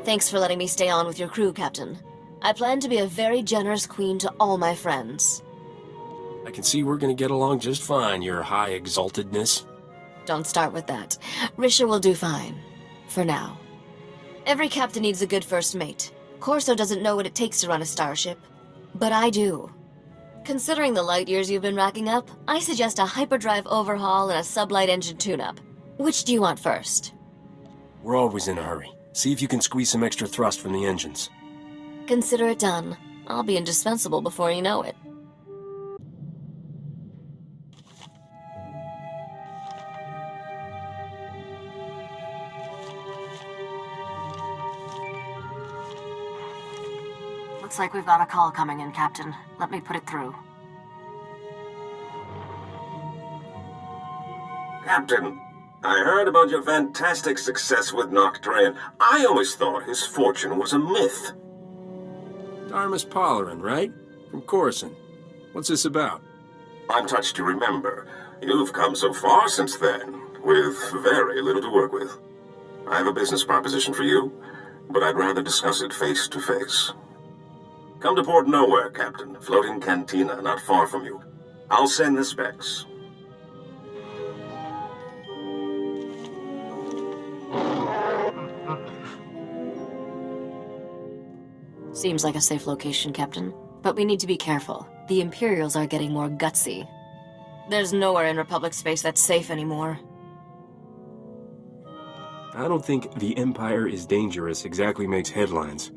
Thanks for letting me stay on with your crew, Captain. I plan to be a very generous queen to all my friends. I can see we're gonna get along just fine, your high exaltedness. Don't start with that. Risha will do fine. For now. Every captain needs a good first mate. Corso doesn't know what it takes to run a starship. But I do. Considering the light years you've been racking up, I suggest a hyperdrive overhaul and a sublight engine tune-up. Which do you want first? We're always in a hurry. See if you can squeeze some extra thrust from the engines. Consider it done. I'll be indispensable before you know it. Looks like we've got a call coming in, Captain. Let me put it through. Captain, I heard about your fantastic success with Noctrain. I always thought his fortune was a myth. Darmus Polarin, right? From Coruscant. What's this about? I'm touched to remember. You've come so far since then, with very little to work with. I have a business proposition for you, but I'd rather discuss it face to face. Come to Port Nowhere, Captain. Floating cantina not far from you. I'll send the specs. Seems like a safe location, Captain. But we need to be careful. The Imperials are getting more gutsy. There's nowhere in Republic space that's safe anymore. I don't think the Empire is dangerous exactly makes headlines.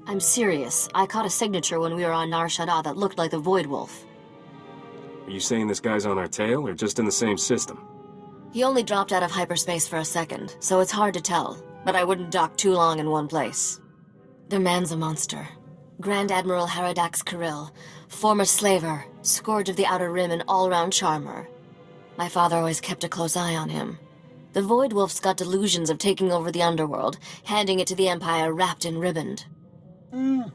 I'm serious. I caught a signature when we were on Nar Shaddaa that looked like the Void Wolf. Are you saying this guy's on our tail, or just in the same system? He only dropped out of hyperspace for a second, so it's hard to tell. But I wouldn't dock too long in one place. The man's a monster. Grand Admiral Haradax Kirill, former slaver, scourge of the Outer Rim and all-round charmer. My father always kept a close eye on him. The Void Wolf's got delusions of taking over the underworld, handing it to the Empire wrapped and ribboned. Then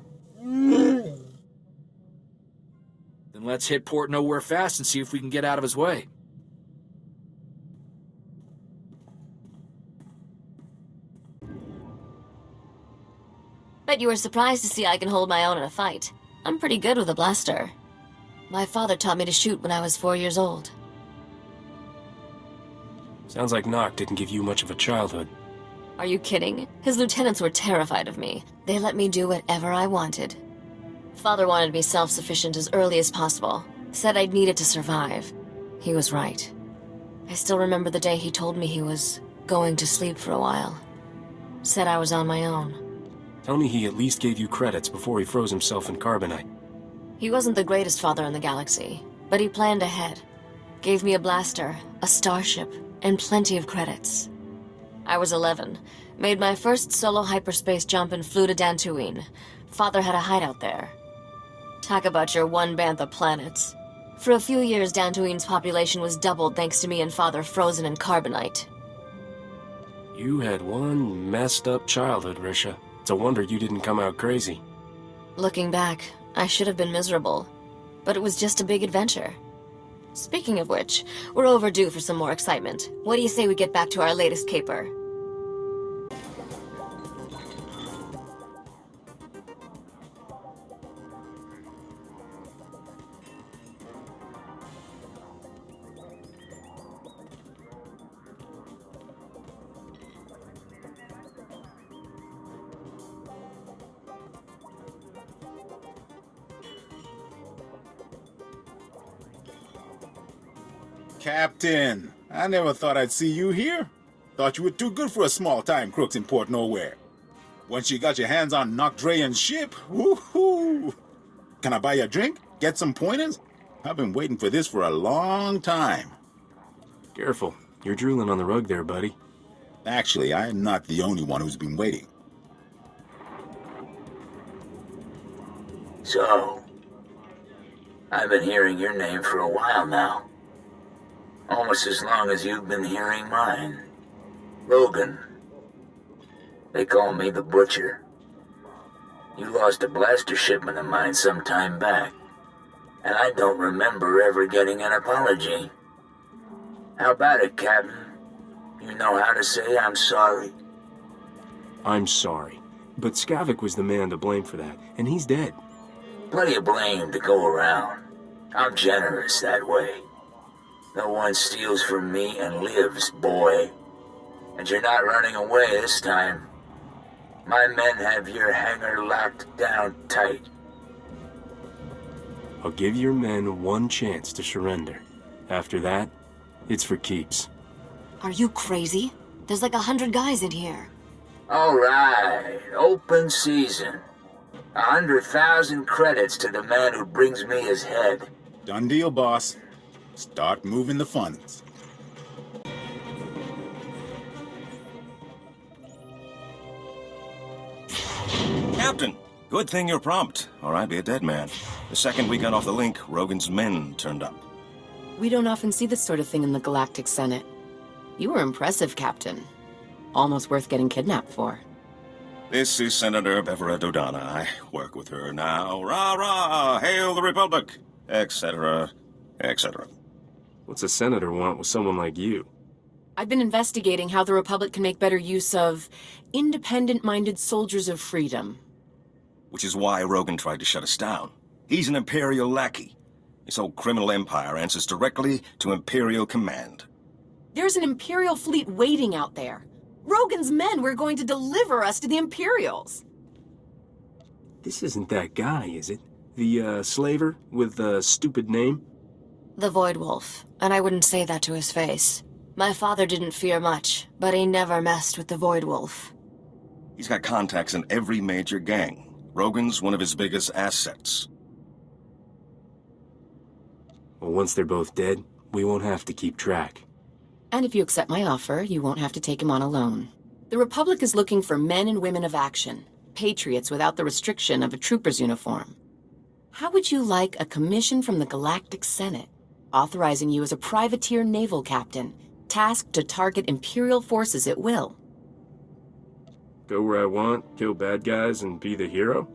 let's hit Port Nowhere fast and see if we can get out of his way. Bet you were surprised to see I can hold my own in a fight. I'm pretty good with a blaster. My father taught me to shoot when I was 4 years old. Sounds like Noct didn't give you much of a childhood. Are you kidding? His lieutenants were terrified of me. They let me do whatever I wanted. Father wanted me self-sufficient as early as possible. Said I'd need it to survive. He was right. I still remember the day he told me he was going to sleep for a while. Said I was on my own. Tell me he at least gave you credits before he froze himself in carbonite. He wasn't the greatest father in the galaxy, but he planned ahead. Gave me a blaster, a starship, and plenty of credits. I was 11. Made my first solo hyperspace jump and flew to Dantooine. Father had a hideout there. Talk about your one bantha planets. For a few years, Dantooine's population was doubled thanks to me and Father frozen in carbonite. You had one messed up childhood, Risha. It's a wonder you didn't come out crazy. Looking back, I should have been miserable. But it was just a big adventure. Speaking of which, we're overdue for some more excitement. What do you say we get back to our latest caper? Captain, I never thought I'd see you here. Thought you were too good for a small-time crooks in Port Nowhere. Once you got your hands on Noctrain's ship, woohoo! Can I buy you a drink? Get some pointers? I've been waiting for this for a long time. Careful. You're drooling on the rug there, buddy. Actually, I am not the only one who's been waiting. So, I've been hearing your name for a while now. Almost as long as you've been hearing mine. Logan. They call me the Butcher. You lost a blaster shipment of mine some time back, and I don't remember ever getting an apology. How about it, Captain? You know how to say I'm sorry? I'm sorry. But Skavik was the man to blame for that, and he's dead. Plenty of blame to go around. I'm generous that way. No one steals from me and lives, boy. And you're not running away this time. My men have your hangar locked down tight. I'll give your men one chance to surrender. After that, it's for keeps. Are you crazy? There's like 100 guys in here. All right, open season. 100,000 credits to the man who brings me his head. Done deal, boss. Start moving the funds. Captain, good thing you're prompt, or I'd be a dead man. The second we got off the link, Rogan's men turned up. We don't often see this sort of thing in the Galactic Senate. You were impressive, Captain. Almost worth getting kidnapped for. This is Senator Beverett O'Donna. I work with her now. Rah-rah! Hail the Republic! Etc. etc. What's a senator want with someone like you? I've been investigating how the Republic can make better use of independent-minded soldiers of freedom. Which is why Rogan tried to shut us down. He's an Imperial lackey. This whole criminal empire answers directly to Imperial command. There's an Imperial fleet waiting out there. Rogan's men were going to deliver us to the Imperials. This isn't that guy, is it? The, slaver with the stupid name? The Void Wolf, and I wouldn't say that to his face. My father didn't fear much, but he never messed with the Void Wolf. He's got contacts in every major gang. Rogan's one of his biggest assets. Well, once they're both dead, we won't have to keep track. And if you accept my offer, you won't have to take him on alone. The Republic is looking for men and women of action, patriots without the restriction of a trooper's uniform. How would you like a commission from the Galactic Senate, authorizing you as a privateer naval captain, tasked to target Imperial forces at will? Go where I want, kill bad guys, and be the hero?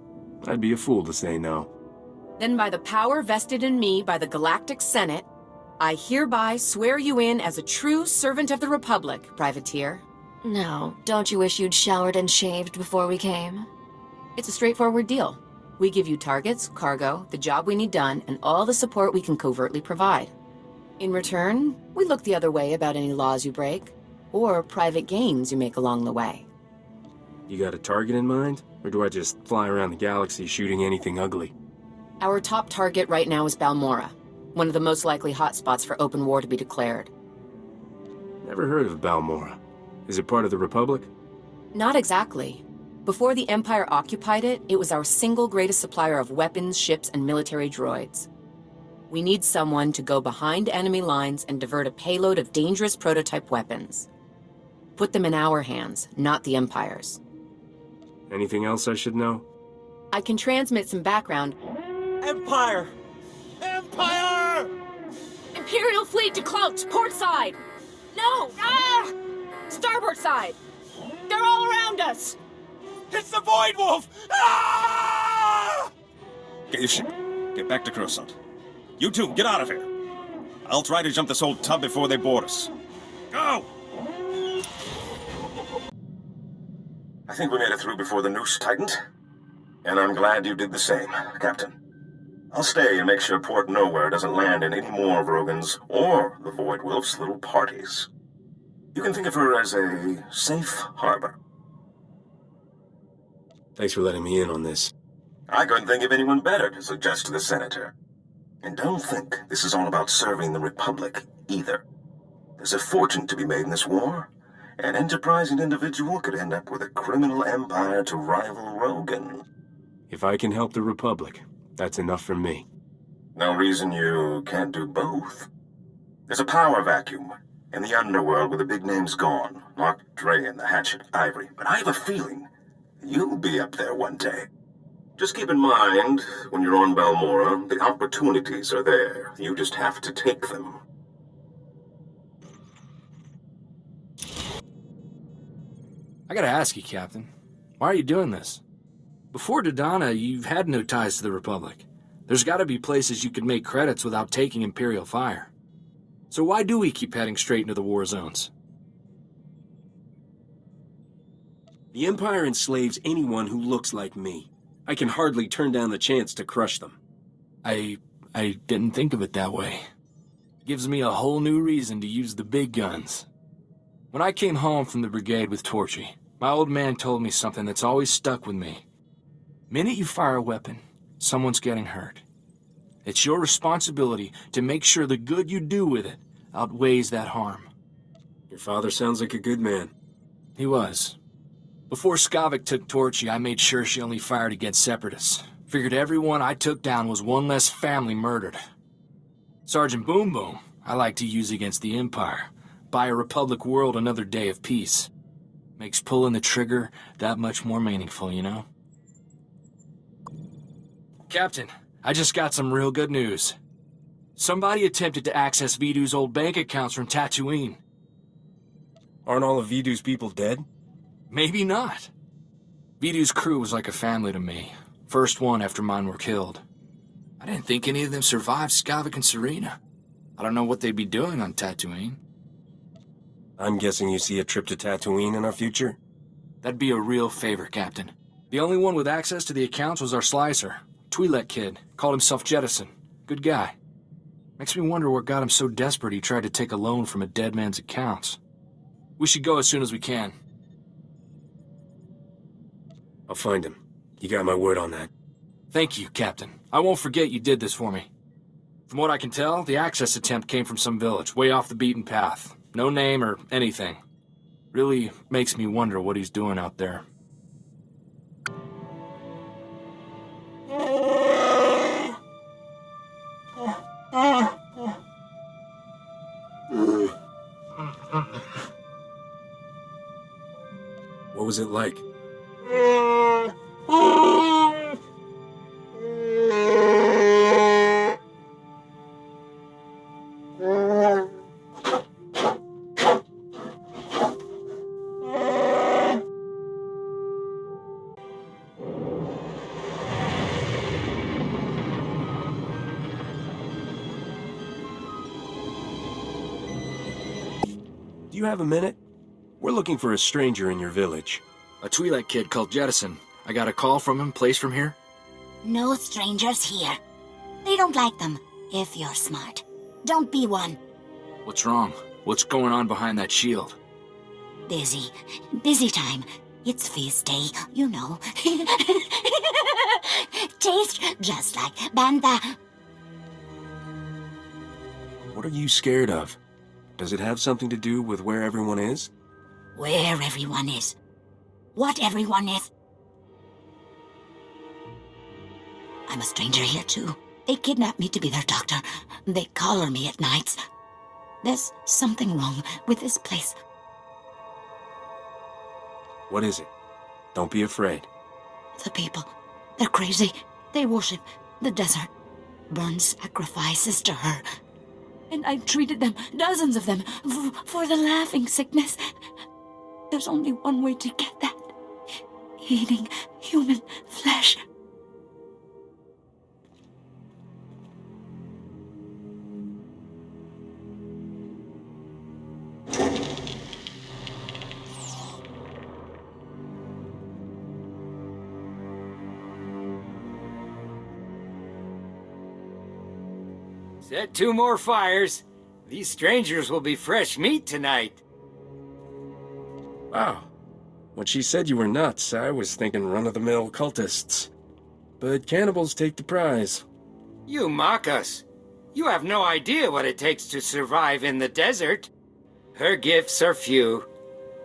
I'd be a fool to say no. Then by the power vested in me by the Galactic Senate, I hereby swear you in as a true servant of the Republic, privateer. Now, don't you wish you'd showered and shaved before we came? It's a straightforward deal. We give you targets, cargo, the job we need done, and all the support we can covertly provide. In return, we look the other way about any laws you break, or private gains you make along the way. You got a target in mind? Or do I just fly around the galaxy shooting anything ugly? Our top target right now is Balmorra, one of the most likely hotspots for open war to be declared. Never heard of Balmorra. Is it part of the Republic? Not exactly. Before the Empire occupied it, it was our single greatest supplier of weapons, ships, and military droids. We need someone to go behind enemy lines and divert a payload of dangerous prototype weapons. Put them in our hands, not the Empire's. Anything else I should know? I can transmit some background. Empire! Empire! Imperial fleet to cloaks, port side! No! Ah! Starboard side! They're all around us! It's the Void Wolf! Ah! Get your ship. Get back to Coruscant. You two, get out of here. I'll try to jump this old tub before they board us. Go! I think we made it through before the noose tightened. And I'm glad you did the same, Captain. I'll stay and make sure Port Nowhere doesn't land in any more of Rogan's or the Void Wolf's little parties. You can think of her as a safe harbor. Thanks for letting me in on this. I couldn't think of anyone better to suggest to the Senator. And don't think this is all about serving the Republic, either. There's a fortune to be made in this war. An enterprising individual could end up with a criminal empire to rival Rogan. If I can help the Republic, that's enough for me. No reason you can't do both. There's a power vacuum in the underworld where the big name's gone. Mark Dre and the Hatchet Ivory. But I have a feeling you'll be up there one day. Just keep in mind, when you're on Balmorra, the opportunities are there. You just have to take them. I gotta ask you, Captain. Why are you doing this? Before Dodonna, you've had no ties to the Republic. There's gotta be places you could make credits without taking Imperial fire. So why do we keep heading straight into the war zones? The Empire enslaves anyone who looks like me. I can hardly turn down the chance to crush them. I didn't think of it that way. Gives me a whole new reason to use the big guns. When I came home from the brigade with Torchy, my old man told me something that's always stuck with me. Minute you fire a weapon, someone's getting hurt. It's your responsibility to make sure the good you do with it outweighs that harm. Your father sounds like a good man. He was. Before Skavik took Torchy, I made sure she only fired against separatists. Figured everyone I took down was one less family murdered. Sergeant Boom Boom, I like to use against the Empire. Buy a Republic world another day of peace. Makes pulling the trigger that much more meaningful, you know? Captain, I just got some real good news. Somebody attempted to access Vidu's old bank accounts from Tatooine. Aren't all of Vidu's people dead? Maybe not. Vidu's crew was like a family to me. First one after mine were killed. I didn't think any of them survived Skavik and Serena. I don't know what they'd be doing on Tatooine. I'm guessing you see a trip to Tatooine in our future? That'd be a real favor, Captain. The only one with access to the accounts was our slicer. Twi'lek kid. Called himself Jettison. Good guy. Makes me wonder what got him so desperate he tried to take a loan from a dead man's accounts. We should go as soon as we can. I'll find him. You got my word on that. Thank you, Captain. I won't forget you did this for me. From what I can tell, the access attempt came from some village, way off the beaten path. No name or anything. Really makes me wonder what he's doing out there. What was it like? Do you have a minute? We're looking for a stranger in your village. A Twi'lek kid called Jettison. I got a call from him, place from here. No strangers here. They don't like them, if you're smart. Don't be one. What's wrong? What's going on behind that shield? Busy. Busy time. It's feast day, you know. Taste just like Bantha. What are you scared of? Does it have something to do with where everyone is? Where everyone is. What everyone is. I'm a stranger here, too. They kidnapped me to be their doctor. They collar me at nights. There's something wrong with this place. What is it? Don't be afraid. The people. They're crazy. They worship the desert. Burn sacrifices to her. And I treated them, dozens of them, for the laughing sickness. There's only one way to get that. Eating human flesh. Set 2 more fires. These strangers will be fresh meat tonight. Wow. When she said you were nuts, I was thinking run-of-the-mill cultists. But cannibals take the prize. You mock us. You have no idea what it takes to survive in the desert. Her gifts are few.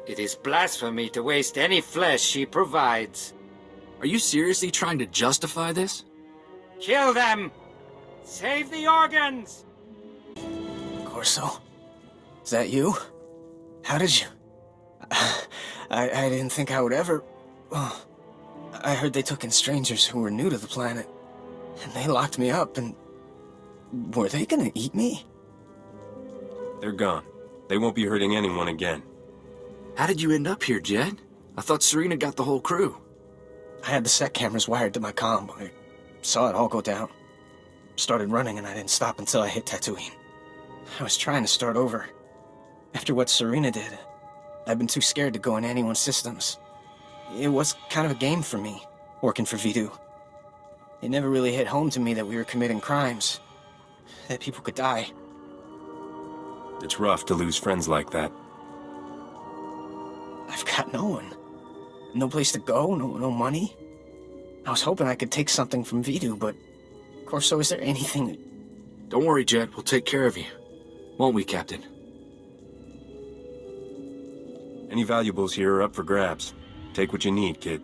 It is blasphemy to waste any flesh she provides. Are you seriously trying to justify this? Kill them! Save the organs! Corso? Is that you? How did you... I didn't think I would ever... Oh, I heard they took in strangers who were new to the planet. And they locked me up and... Were they gonna eat me? They're gone. They won't be hurting anyone again. How did you end up here, Jed? I thought Serena got the whole crew. I had the set cameras wired to my comm. I saw it all go down. Started running and I didn't stop until I hit Tatooine. I was trying to start over. After what Serena did, I've been too scared to go in anyone's systems. It was kind of a game for me, working for Vidu. It never really hit home to me that we were committing crimes, that people could die. It's rough to lose friends like that. I've got no one. No place to go, no money. I was hoping I could take something from Vidu, but... Corso, is there anything... Don't worry, Jet. We'll take care of you. Won't we, Captain? Any valuables here are up for grabs. Take what you need, kid.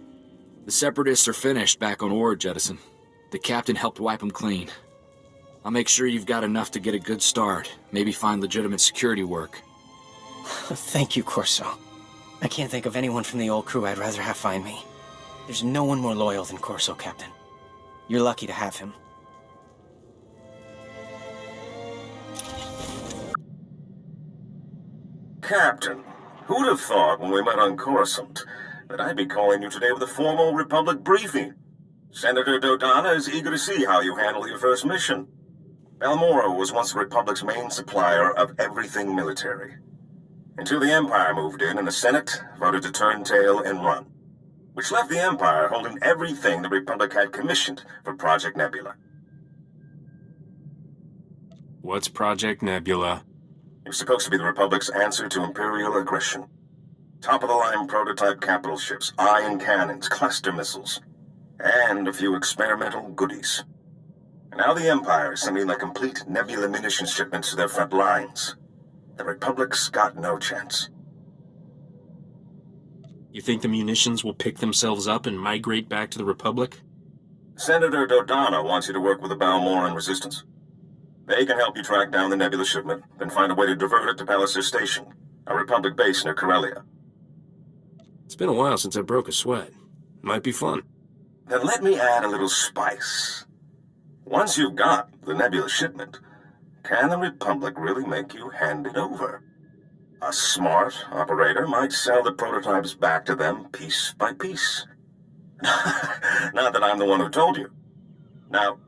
The Separatists are finished back on Ord, Jettison. The Captain helped wipe them clean. I'll make sure you've got enough to get a good start. Maybe find legitimate security work. Thank you, Corso. I can't think of anyone from the old crew I'd rather have find me. There's no one more loyal than Corso, Captain. You're lucky to have him. Captain, who'd have thought when we met on Coruscant that I'd be calling you today with a formal Republic briefing? Senator Dodonna is eager to see how you handle your first mission. Balmorra was once the Republic's main supplier of everything military. Until the Empire moved in and the Senate voted to turn tail and run, which left the Empire holding everything the Republic had commissioned for Project Nebula. What's Project Nebula? It was supposed to be the Republic's answer to Imperial aggression. Top-of-the-line prototype capital ships, ion cannons, cluster missiles, and a few experimental goodies. And now the Empire is sending their complete Nebula munition shipments to their front lines. The Republic's got no chance. You think the munitions will pick themselves up and migrate back to the Republic? Senator Dodonna wants you to work with the Balmorran Resistance. They can help you track down the Nebula shipment, then find a way to divert it to Palliser Station, a Republic base near Corellia. It's been a while since I broke a sweat. Might be fun. Then let me add a little spice. Once you've got the Nebula shipment, can the Republic really make you hand it over? A smart operator might sell the prototypes back to them piece by piece. Not that I'm the one who told you. Now,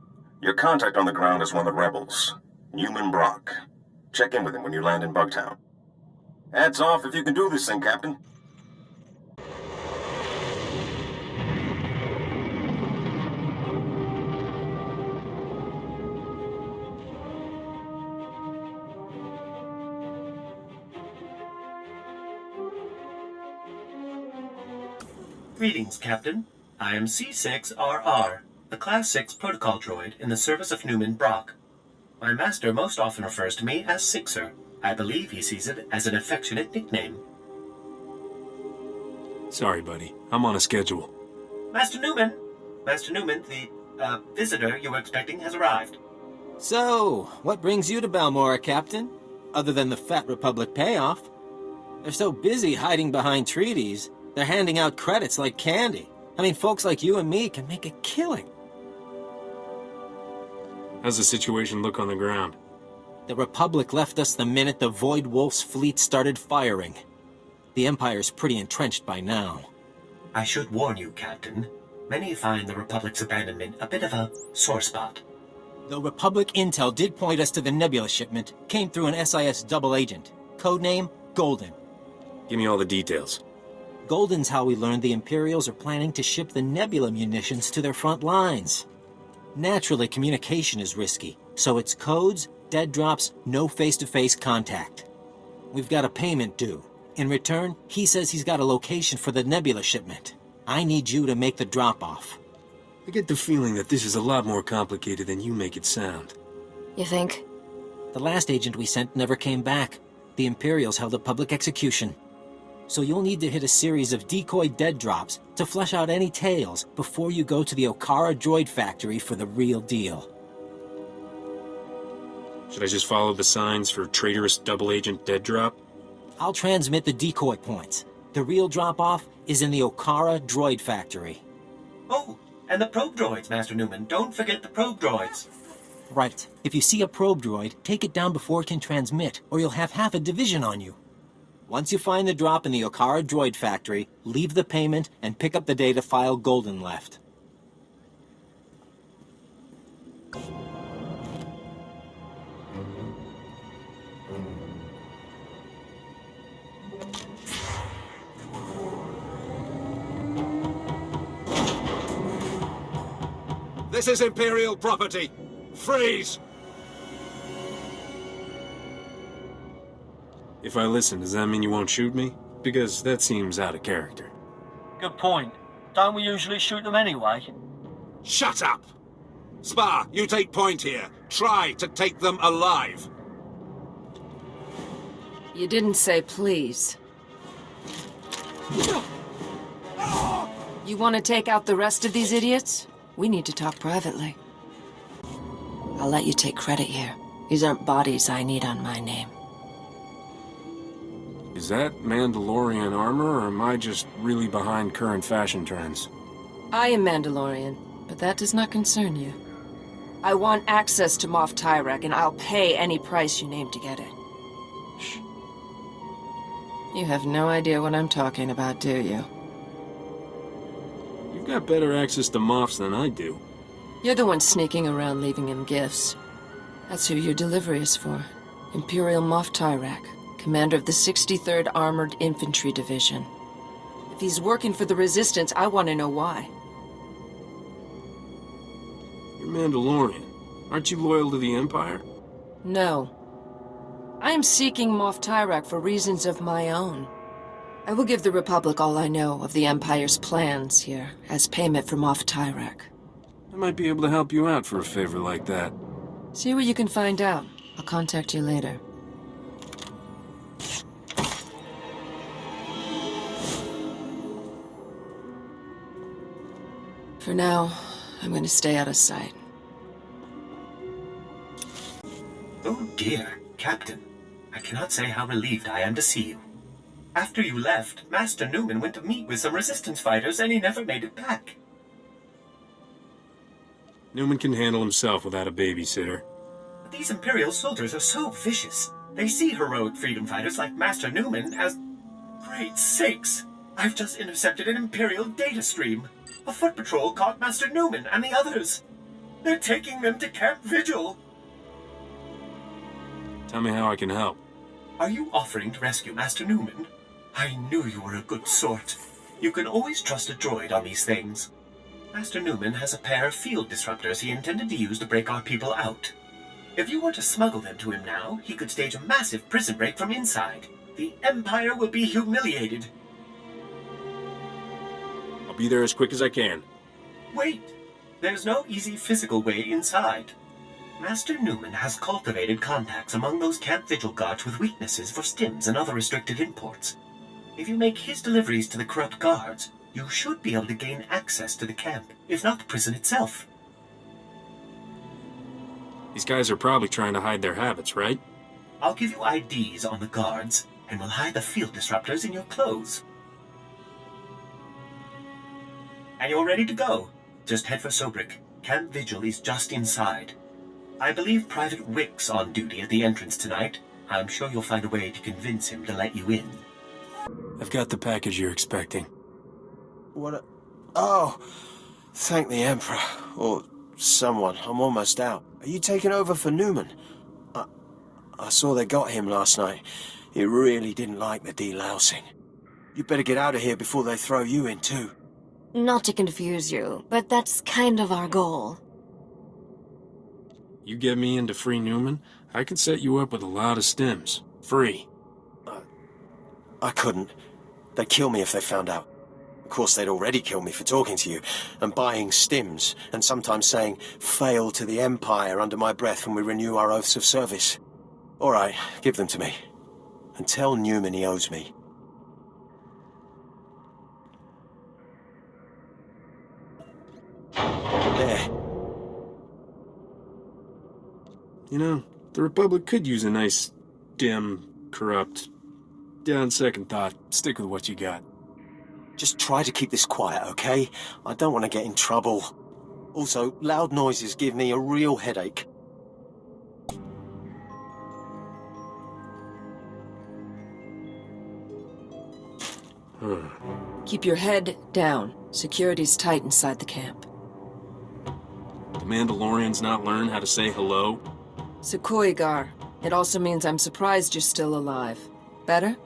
your contact on the ground is one of the rebels, Newman Brock. Check in with him when you land in Bugtown. Hats off if you can do this thing, Captain. Greetings, Captain. I am C6RR, the Class 6 protocol droid in the service of Newman Brock. My master most often refers to me as Sixer. I believe he sees it as an affectionate nickname. Sorry, buddy. I'm on a schedule. Master Newman, the, visitor you were expecting has arrived. So, what brings you to Balmorra, Captain? Other than the Fat Republic payoff. They're so busy hiding behind treaties, they're handing out credits like candy. I mean, folks like you and me can make a killing. How's the situation look on the ground? The Republic left us the minute the Void Wolf's fleet started firing. The Empire's pretty entrenched by now. I should warn you, Captain. Many find the Republic's abandonment a bit of a sore spot. Though Republic intel did point us to the Nebula shipment, came through an SIS double agent. Codename Golden. Give me all the details. Golden's how we learned the Imperials are planning to ship the Nebula munitions to their front lines. Naturally, communication is risky, so it's codes, dead drops, no face-to-face contact. We've got a payment due. In return, he says he's got a location for the Nebula shipment. I need you to make the drop-off. I get the feeling that this is a lot more complicated than you make it sound. You think? The last agent we sent never came back. The Imperials held a public execution. So you'll need to hit a series of decoy dead drops to flesh out any tales before you go to the Okara droid factory for the real deal. Should I just follow the signs for traitorous double agent dead drop? I'll transmit the decoy points. The real drop-off is in the Okara droid factory. Oh, and the probe droids, Master Newman. Don't forget the probe droids. Right. If you see a probe droid, take it down before it can transmit, or you'll have half a division on you. Once you find the drop in the Okara droid factory, leave the payment and pick up the data file Golden left. This is Imperial property. Freeze! If I listen, does that mean you won't shoot me? Because that seems out of character. Good point. Don't we usually shoot them anyway? Shut up! Spar, you take point here. Try to take them alive. You didn't say please. You want to take out the rest of these idiots? We need to talk privately. I'll let you take credit here. These aren't bodies I need on my name. Is that Mandalorian armor, or am I just really behind current fashion trends? I am Mandalorian, but that does not concern you. I want access to Moff Tyrek, and I'll pay any price you name to get it. Shh. You have no idea what I'm talking about, do you? You've got better access to Moffs than I do. You're the one sneaking around leaving him gifts. That's who your delivery is for. Imperial Moff Tyrek, commander of the 63rd Armored Infantry Division. If he's working for the Resistance, I want to know why. You're Mandalorian. Aren't you loyal to the Empire? No. I am seeking Moff Tyrek for reasons of my own. I will give the Republic all I know of the Empire's plans here, as payment for Moff Tyrek. I might be able to help you out for a favor like that. See what you can find out. I'll contact you later. For now, I'm going to stay out of sight. Oh dear, Captain. I cannot say how relieved I am to see you. After you left, Master Newman went to meet with some Resistance fighters and he never made it back. Newman can handle himself without a babysitter. But these Imperial soldiers are so vicious. They see heroic freedom fighters like Master Newman as... Great sakes! I've just intercepted an Imperial data stream. A foot patrol caught Master Newman and the others. They're taking them to Camp Vigil. Tell me how I can help. Are you offering to rescue Master Newman? I knew you were a good sort. You can always trust a droid on these things. Master Newman has a pair of field disruptors he intended to use to break our people out. If you were to smuggle them to him now, he could stage a massive prison break from inside. The Empire will be humiliated. I'll be there as quick as I can. Wait! There's no easy physical way inside. Master Newman has cultivated contacts among those Camp Vigil guards with weaknesses for stims and other restricted imports. If you make his deliveries to the corrupt guards, you should be able to gain access to the camp, if not the prison itself. These guys are probably trying to hide their habits, right? I'll give you IDs on the guards, and we'll hide the field disruptors in your clothes. And you're ready to go. Just head for Sobrik. Camp Vigil is just inside. I believe Private Wick's on duty at the entrance tonight. I'm sure you'll find a way to convince him to let you in. I've got the package you're expecting. What? Oh, thank the Emperor. Or someone. I'm almost out. Are you taking over for Newman? I saw they got him last night. He really didn't like the delousing. You better get out of here before they throw you in too. Not to confuse you, but that's kind of our goal. You get me into free Newman, I can set you up with a lot of stims. Free. I couldn't. They'd kill me if they found out. Of course, they'd already kill me for talking to you, and buying stims, and sometimes saying, "Fail to the Empire" under my breath when we renew our oaths of service. All right, give them to me. And tell Newman he owes me. There. You know, the Republic could use a nice, dim, corrupt... On second thought, stick with what you got. Just try to keep this quiet, okay? I don't want to get in trouble. Also, loud noises give me a real headache. Keep your head down. Security's tight inside the camp. The Mandalorians not learn how to say hello? Sekoigar. It also means I'm surprised you're still alive. Better?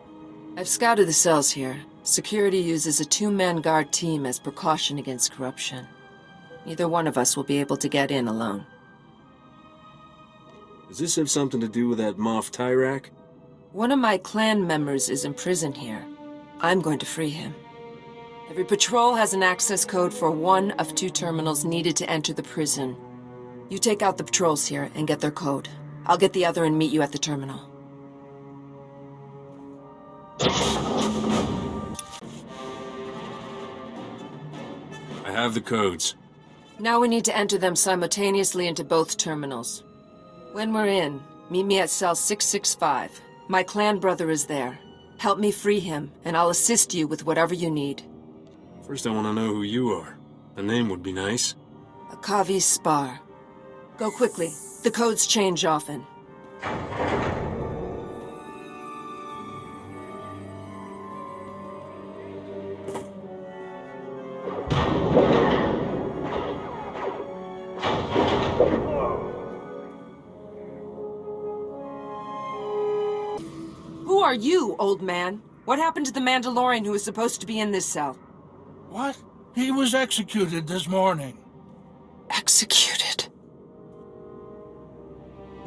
I've scouted the cells here. Security uses a two-man guard team as precaution against corruption. Neither one of us will be able to get in alone. Does this have something to do with that Moff Tyrak? One of my clan members is in prison here. I'm going to free him. Every patrol has an access code for one of 2 terminals needed to enter the prison. You take out the patrols here and get their code. I'll get the other and meet you at the terminal. I have the codes. Now we need to enter them simultaneously into both terminals. When we're in, meet me at cell 665. My clan brother is there. Help me free him, and I'll assist you with whatever you need. First I want to know who you are. A name would be nice. Akavi Spar. Go quickly. The codes change often. Who are you, old man? What happened to the Mandalorian who was supposed to be in this cell? What? He was executed this morning. Executed?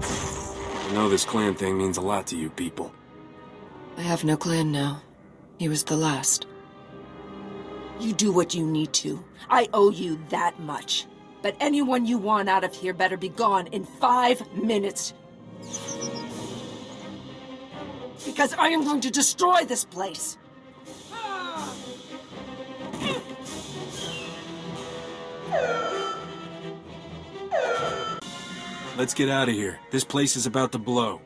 I know this clan thing means a lot to you people. I have no clan now. He was the last. You do what you need to. I owe you that much. But anyone you want out of here better be gone in 5 minutes. Because I am going to destroy this place. Let's get out of here. This place is about to blow.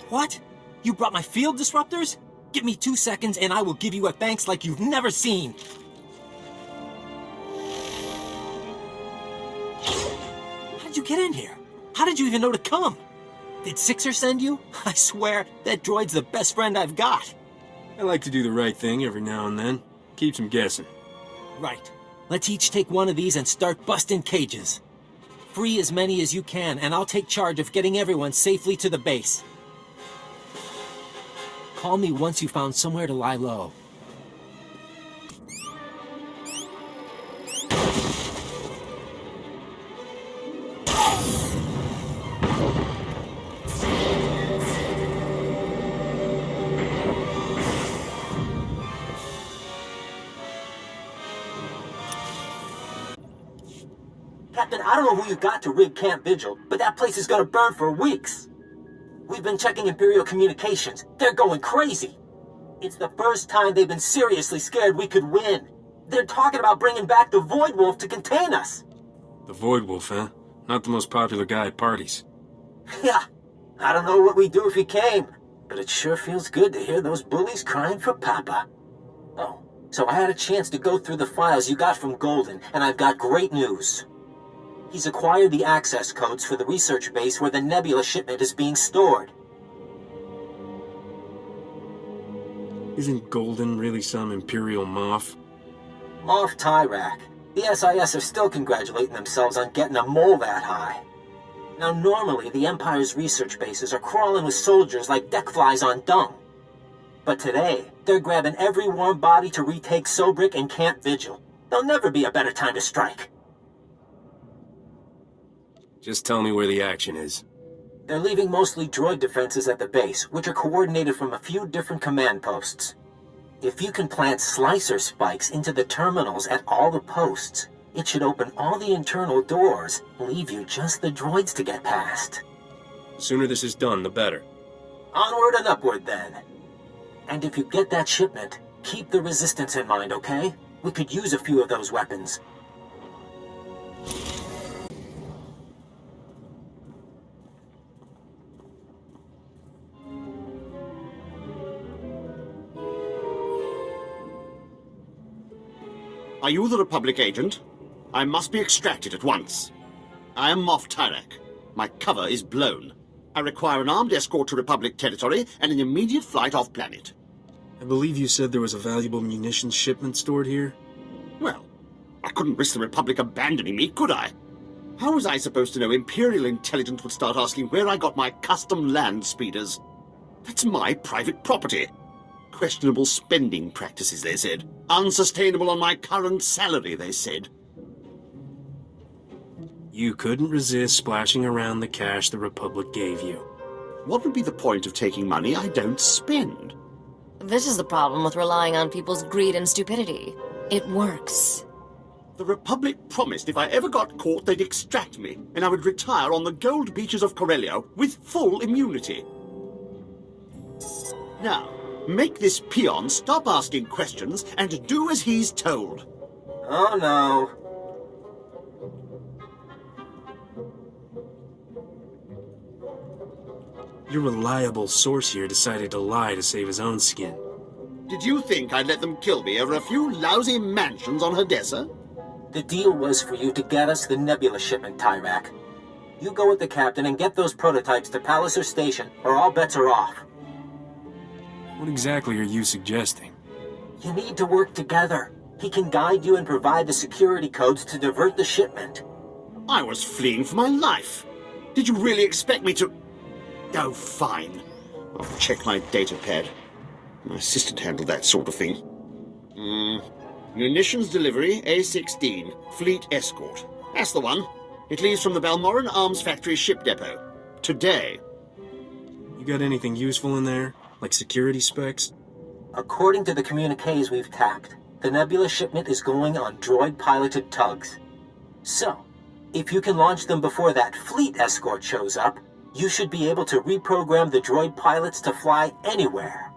What? You brought my field disruptors? Give me 2 seconds and I will give you a thanks like you've never seen. How did you get in here? How did you even know to come? Did Sixer send you? I swear, that droid's the best friend I've got. I like to do the right thing every now and then. Keeps them guessing. Right. Let's each take one of these and start busting cages. Free as many as you can, and I'll take charge of getting everyone safely to the base. Call me once you found somewhere to lie low. Captain, I don't know who you got to rig Camp Vigil, but that place is gonna burn for weeks. We've been checking Imperial communications. They're going crazy. It's the first time they've been seriously scared we could win. They're talking about bringing back the Void Wolf to contain us. The Void Wolf, huh? Not the most popular guy at parties. Yeah, I don't know what we'd do if he came, but it sure feels good to hear those bullies crying for Papa. Oh, so I had a chance to go through the files you got from Golden, and I've got great news. He's acquired the access codes for the research base where the Nebula shipment is being stored. Isn't Golden really some Imperial Moff? Moff Tyrak. The SIS are still congratulating themselves on getting a mole that high. Now normally the Empire's research bases are crawling with soldiers like deck flies on dung. But today, they're grabbing every warm body to retake Sobrik and Camp Vigil. There'll never be a better time to strike. Just tell me where the action is. They're leaving mostly droid defenses at the base, which are coordinated from a few different command posts. If you can plant slicer spikes into the terminals at all the posts, it should open all the internal doors, leave you just the droids to get past. The sooner this is done, the better. Onward and upward, then. And if you get that shipment, keep the Resistance in mind, okay? We could use a few of those weapons. Are you the Republic agent? I must be extracted at once. I am Moff Tyrak. My cover is blown. I require an armed escort to Republic territory and an immediate flight off-planet. I believe you said there was a valuable munitions shipment stored here? Well, I couldn't risk the Republic abandoning me, could I? How was I supposed to know Imperial intelligence would start asking where I got my custom land speeders? That's my private property. questionable spending practices, they said. Unsustainable on my current salary, they said. You couldn't resist splashing around the cash the Republic gave you. What would be the point of taking money I don't spend? This is the problem with relying on people's greed and stupidity. It works. The Republic promised if I ever got caught, they'd extract me, and I would retire on the gold beaches of Corellia with full immunity. Now, make this peon stop asking questions and do as he's told. Oh no. Your reliable source here decided to lie to save his own skin. Did you think I'd let them kill me over a few lousy mansions on Hadessa? The deal was for you to get us the Nebula shipment, Tyrak. You go with the captain and get those prototypes to Palliser Station, or all bets are off. What exactly are you suggesting? You need to work together. He can guide you and provide the security codes to divert the shipment. I was fleeing for my life. Did you really expect me to... Oh, fine. I'll check my data pad. My assistant handled that sort of thing. Munitions delivery, A-16, Fleet Escort. That's the one. It leaves from the Balmorra Arms Factory ship depot. Today. You got anything useful in there? Like security specs? According to the communiques we've tapped, the Nebula shipment is going on droid-piloted tugs. So, if you can launch them before that Fleet Escort shows up, you should be able to reprogram the droid pilots to fly anywhere.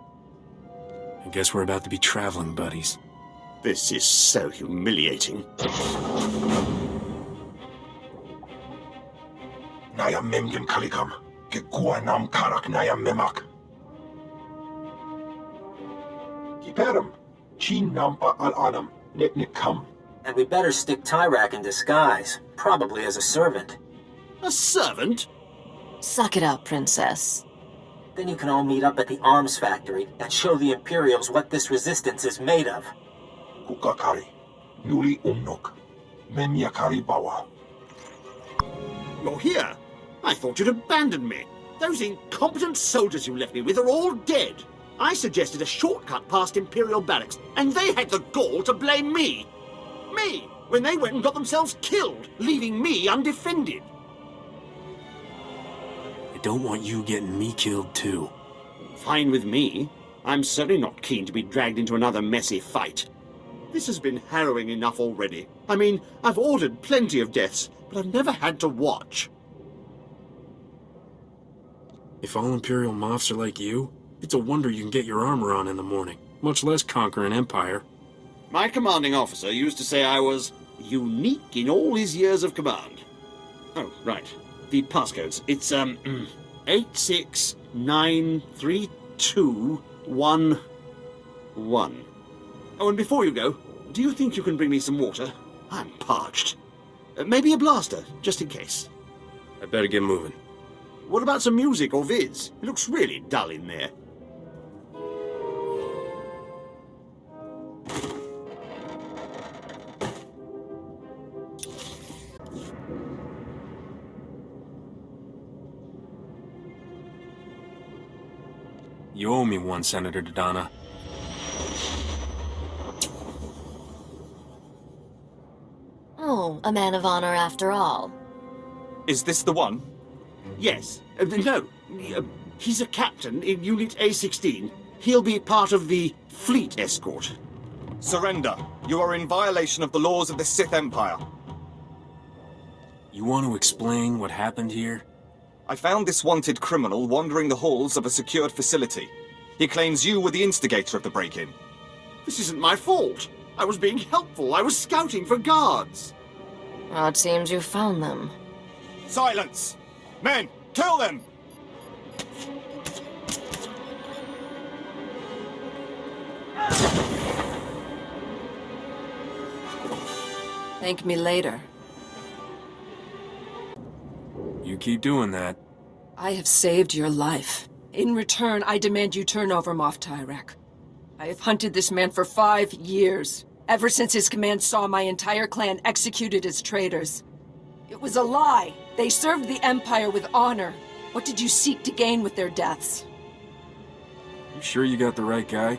I guess we're about to be traveling buddies. This is so humiliating. Naya memgen kalikam. Ke kuanam karak naya memak. Kiperum. Chin nampa al-adam. Net kam. And we better stick Tyrak in disguise, probably as a servant. A servant? Suck it up, Princess. Then you can all meet up at the arms factory and show the Imperials what this resistance is made of. Kukakari. Nuli umnok. Memyakari bawa. You're here? I thought you'd abandoned me. Those incompetent soldiers you left me with are all dead. I suggested a shortcut past Imperial barracks, and they had the gall to blame me. Me, when they went and got themselves killed, leaving me undefended. I don't want you getting me killed too. Fine with me. I'm certainly not keen to be dragged into another messy fight. This has been harrowing enough already. I mean, I've ordered plenty of deaths, but I've never had to watch. If all Imperial moths are like you, it's a wonder you can get your armor on in the morning, much less conquer an empire. My commanding officer used to say I was unique in all his years of command. Oh, right. The passcodes. It's, 8693211. Oh, and before you go, do you think you can bring me some water? I'm parched. Maybe a blaster, just in case. I better get moving. What about some music or vids? It looks really dull in there. You owe me one, Senator Dodonna. Oh, a man of honor after all. Is this the one? Yes. No. He's a captain in Unit A-16. He'll be part of the Fleet Escort. Surrender. You are in violation of the laws of the Sith Empire. You want to explain what happened here? I found this wanted criminal wandering the halls of a secured facility. He claims you were the instigator of the break-in. This isn't my fault. I was being helpful. I was scouting for guards. Well, it seems you found them. Silence! Men, kill them! Thank me later. You keep doing that. I have saved your life. In return, I demand you turn over Moff Tyrak. I have hunted this man for 5 years, ever since his command saw my entire clan executed as traitors. It was a lie. They served the Empire with honor. What did you seek to gain with their deaths? You sure you got the right guy?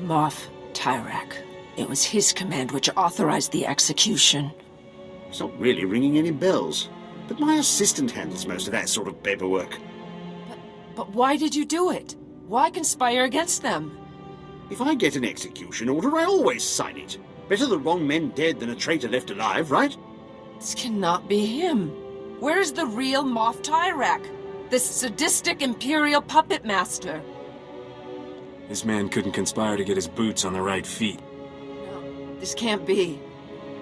Moff Tyrak. It was his command which authorized the execution. It's not really ringing any bells. But my assistant handles most of that sort of paperwork. But why did you do it? Why conspire against them? If I get an execution order, I always sign it. Better the wrong men dead than a traitor left alive, right? This cannot be him. Where is the real Moff Tyrak? This sadistic Imperial puppet master? This man couldn't conspire to get his boots on the right feet. No, this can't be.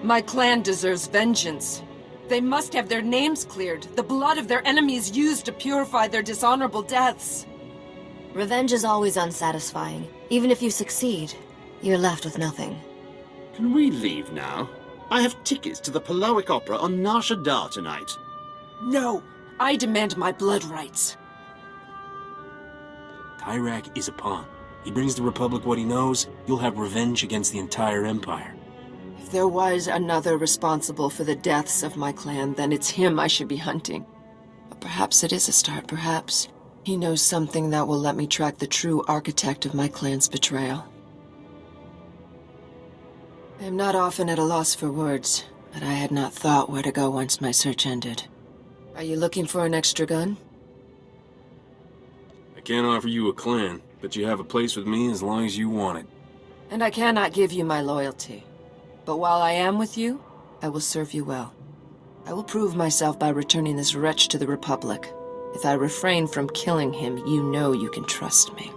My clan deserves vengeance. They must have their names cleared, the blood of their enemies used to purify their dishonorable deaths. Revenge is always unsatisfying. Even if you succeed, you're left with nothing. Can we leave now? I have tickets to the Palowick Opera on Nar Shaddaa tonight. No! I demand my blood rights. Tyrak is a pawn. He brings the Republic what he knows, you'll have revenge against the entire Empire. If there was another responsible for the deaths of my clan, then it's him I should be hunting. But perhaps it is a start, perhaps. He knows something that will let me track the true architect of my clan's betrayal. I am not often at a loss for words, but I had not thought where to go once my search ended. Are you looking for an extra gun? I can't offer you a clan, but you have a place with me as long as you want it. And I cannot give you my loyalty. But while I am with you, I will serve you well. I will prove myself by returning this wretch to the Republic. If I refrain from killing him, you know you can trust me.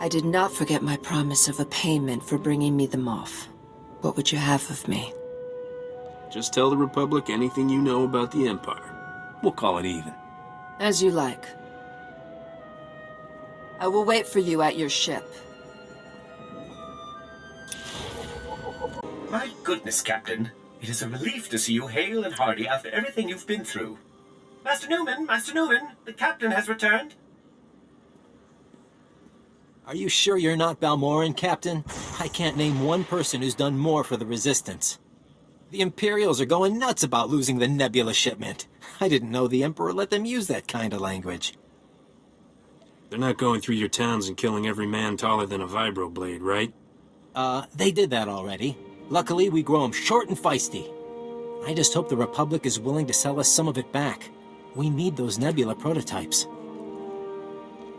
I did not forget my promise of a payment for bringing me the Moff. What would you have of me? Just tell the Republic anything you know about the Empire. We'll call it even. As you like. I will wait for you at your ship. My goodness, Captain. It is a relief to see you hale and hearty after everything you've been through. Master Newman, the Captain has returned. Are you sure you're not Balmorran, Captain? I can't name one person who's done more for the Resistance. The Imperials are going nuts about losing the Nebula shipment. I didn't know the Emperor let them use that kind of language. They're not going through your towns and killing every man taller than a vibroblade, right? They did that already. Luckily, we grow them short and feisty. I just hope the Republic is willing to sell us some of it back. We need those Nebula prototypes.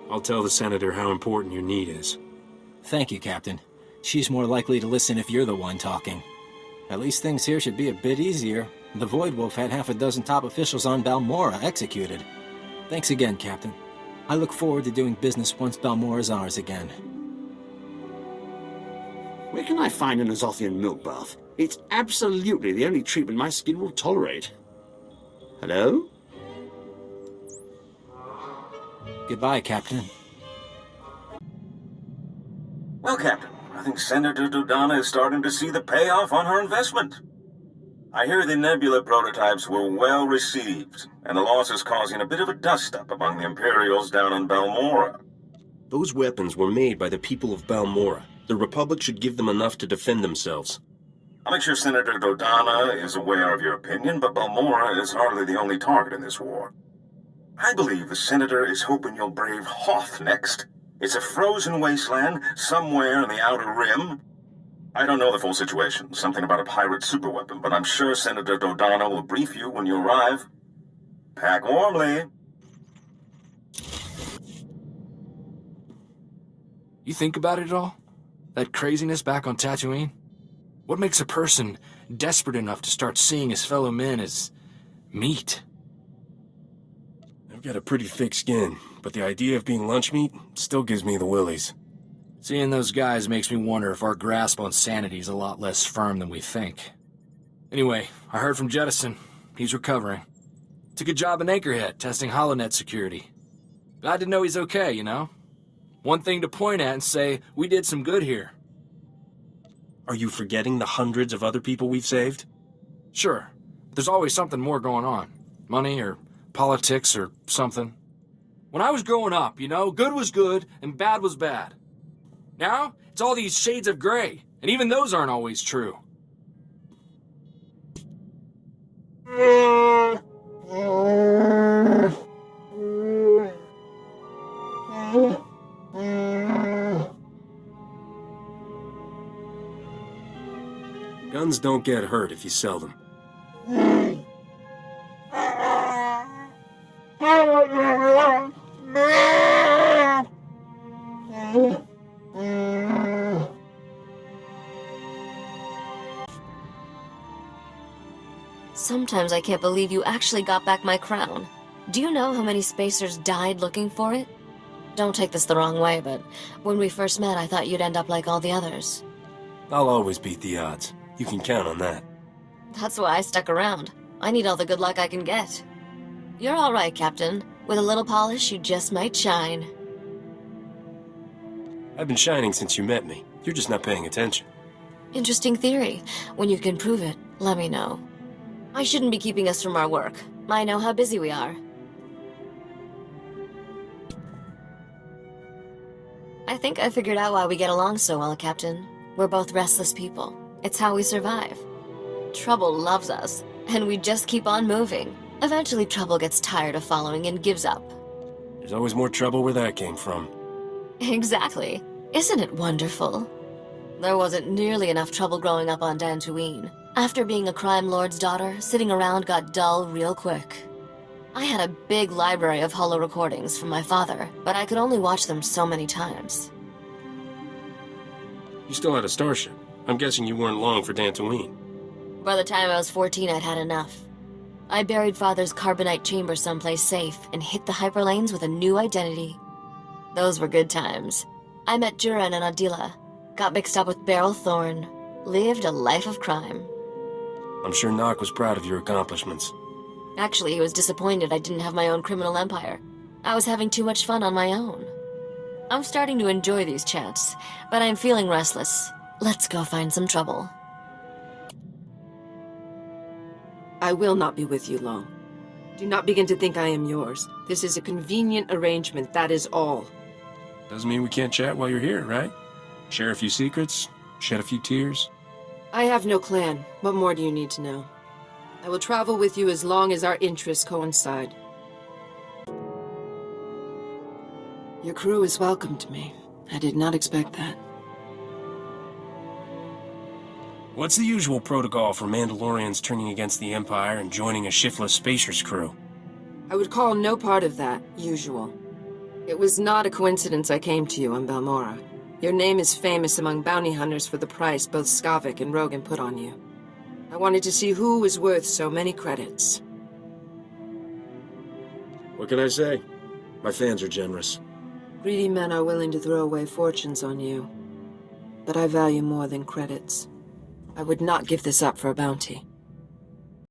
I'll tell the Senator how important your need is. Thank you, Captain. She's more likely to listen if you're the one talking. At least things here should be a bit easier. The Void Wolf had half a dozen top officials on Balmorra executed. Thanks again, Captain. I look forward to doing business once Balmorra's ours again. Where can I find an Azothian milk bath? It's absolutely the only treatment my skin will tolerate. Hello? Goodbye, Captain. Well, Captain, I think Senator Dodonna is starting to see the payoff on her investment. I hear the Nebula prototypes were well received, and the loss is causing a bit of a dust-up among the Imperials down on Balmorra. Those weapons were made by the people of Balmorra. The Republic should give them enough to defend themselves. I'll make sure Senator Dodonna is aware of your opinion, but Balmorra is hardly the only target in this war. I believe the Senator is hoping you'll brave Hoth next. It's a frozen wasteland somewhere in the Outer Rim. I don't know the full situation, something about a pirate superweapon, but I'm sure Senator Dodonna will brief you when you arrive. Pack warmly. You think about it at all? That craziness back on Tatooine? What makes a person desperate enough to start seeing his fellow men as meat? I've got a pretty thick skin, but the idea of being lunch meat still gives me the willies. Seeing those guys makes me wonder if our grasp on sanity is a lot less firm than we think. Anyway, I heard from Jettison. He's recovering. Took a job in Anchorhead, testing HoloNet security. Glad to know he's okay, you know? One thing to point at and say, we did some good here. Are you forgetting the hundreds of other people we've saved? Sure. But there's always something more going on. Money or politics or something. When I was growing up, you know, good was good and bad was bad. Now, it's all these shades of gray, and even those aren't always true. Guns don't get hurt if you sell them. Sometimes I can't believe you actually got back my crown. Do you know how many spacers died looking for it? Don't take this the wrong way, but when we first met, I thought you'd end up like all the others. I'll always beat the odds. You can count on that. That's why I stuck around. I need all the good luck I can get. You're all right, Captain. With a little polish, you just might shine. I've been shining since you met me. You're just not paying attention. Interesting theory. When you can prove it, let me know. I shouldn't be keeping us from our work. I know how busy we are. I think I figured out why we get along so well, Captain. We're both restless people. It's how we survive. Trouble loves us, and we just keep on moving. Eventually, Trouble gets tired of following and gives up. There's always more trouble where that came from. Exactly. Isn't it wonderful? There wasn't nearly enough trouble growing up on Dantooine. After being a crime lord's daughter, sitting around got dull real quick. I had a big library of holo recordings from my father, but I could only watch them so many times. You still had a starship. I'm guessing you weren't long for Dantooine. By the time I was 14, I'd had enough. I buried Father's carbonite chamber someplace safe and hit the hyperlanes with a new identity. Those were good times. I met Duran and Adila, got mixed up with Beryl Thorne, lived a life of crime. I'm sure Nock was proud of your accomplishments. Actually, he was disappointed I didn't have my own criminal empire. I was having too much fun on my own. I'm starting to enjoy these chats, but I'm feeling restless. Let's go find some trouble. I will not be with you long. Do not begin to think I am yours. This is a convenient arrangement, that is all. Doesn't mean we can't chat while you're here, right? Share a few secrets, shed a few tears. I have no clan. What more do you need to know? I will travel with you as long as our interests coincide. Your crew is welcome to me. I did not expect that. What's the usual protocol for Mandalorians turning against the Empire and joining a shiftless spacer's crew? I would call no part of that usual. It was not a coincidence I came to you on Balmorra. Your name is famous among bounty hunters for the price both Skavik and Rogan put on you. I wanted to see who was worth so many credits. What can I say? My fans are generous. Greedy men are willing to throw away fortunes on you. But I value more than credits. I would not give this up for a bounty.